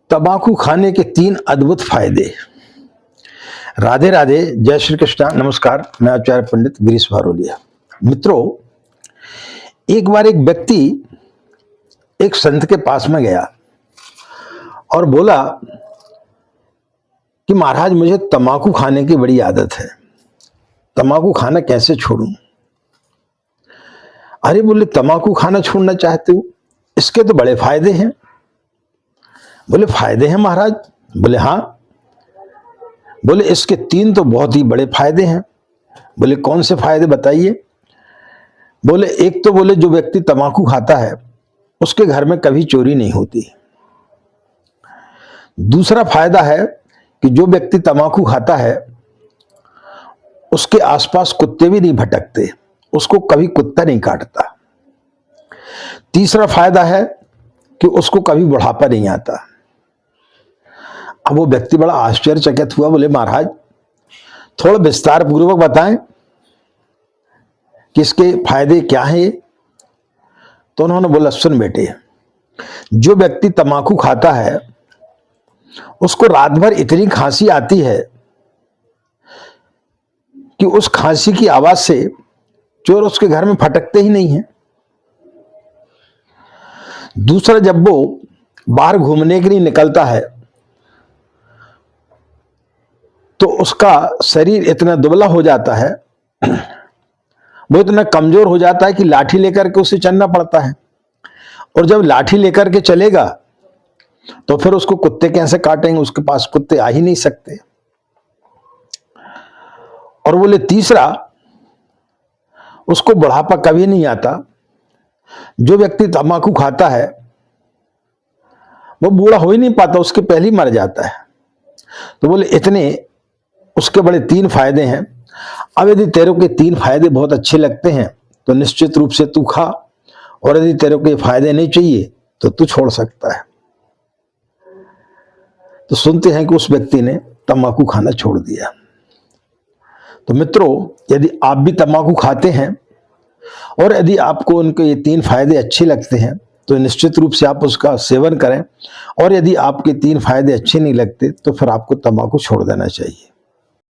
तंबाकू खाने के 3 अद्भुत फायदे। राधे राधे, जय श्री कृष्णा, नमस्कार। मैं आचार्य पंडित गिरीश भारोलिया। मित्रों, एक बार एक व्यक्ति एक संत के पास में गया और बोला कि महाराज, मुझे तंबाकू खाने की बड़ी आदत है, तंबाकू खाना कैसे छोड़ूं? अरे बोले, तंबाकू खाना छोड़ना चाहते हो? इसके तो बड़े फायदे हैं। बोले, फायदे हैं महाराज? बोले हाँ। बोले, इसके 3 तो बहुत ही बड़े फायदे हैं। बोले, कौन से फायदे बताइए? बोले, एक तो बोले जो व्यक्ति तंबाकू खाता है उसके घर में कभी चोरी नहीं होती। दूसरा फायदा है कि जो व्यक्ति तंबाकू खाता है उसके आसपास कुत्ते भी नहीं भटकते, उसको कभी कुत्ता नहीं काटता। तीसरा फायदा है कि उसको कभी बुढ़ापा नहीं आता। अब वो व्यक्ति बड़ा आश्चर्यचकित हुआ। बोले, महाराज थोड़ा विस्तार पूर्वक बताएं कि इसके फायदे क्या हैं। तो उन्होंने बोला, सुन बेटे, जो व्यक्ति तंबाकू खाता है उसको रात भर इतनी खांसी आती है कि उस खांसी की आवाज से चोर उसके घर में फटकते ही नहीं है। दूसरा, जब वो बाहर घूमने के लिए निकलता है तो उसका शरीर इतना दुबला हो जाता है, वो इतना कमजोर हो जाता है कि लाठी लेकर के उसे चलना पड़ता है। और जब लाठी लेकर के चलेगा तो फिर उसको कुत्ते कैसे काटेंगे? उसके पास कुत्ते आ ही नहीं सकते। और बोले, तीसरा, उसको बुढ़ापा कभी नहीं आता। जो व्यक्ति तंबाकू खाता है वो बूढ़ा हो ही नहीं पाता, उसके पहले ही मर जाता है। तो बोले, इतने उसके बड़े 3 फायदे हैं। अब यदि तेरे को 3 फायदे बहुत अच्छे लगते हैं तो निश्चित रूप से तू खा, और यदि तेरे को ये फायदे नहीं चाहिए तो तू छोड़ सकता है। तो सुनते हैं कि उस व्यक्ति ने तंबाकू खाना छोड़ दिया। तो मित्रों, यदि आप भी तंबाकू खाते हैं और यदि आपको उनके ये 3 फायदे अच्छे लगते हैं तो निश्चित रूप से आप उसका सेवन करें। और यदि आपके 3 फायदे अच्छे नहीं लगते तो फिर आपको तंबाकू छोड़ देना चाहिए।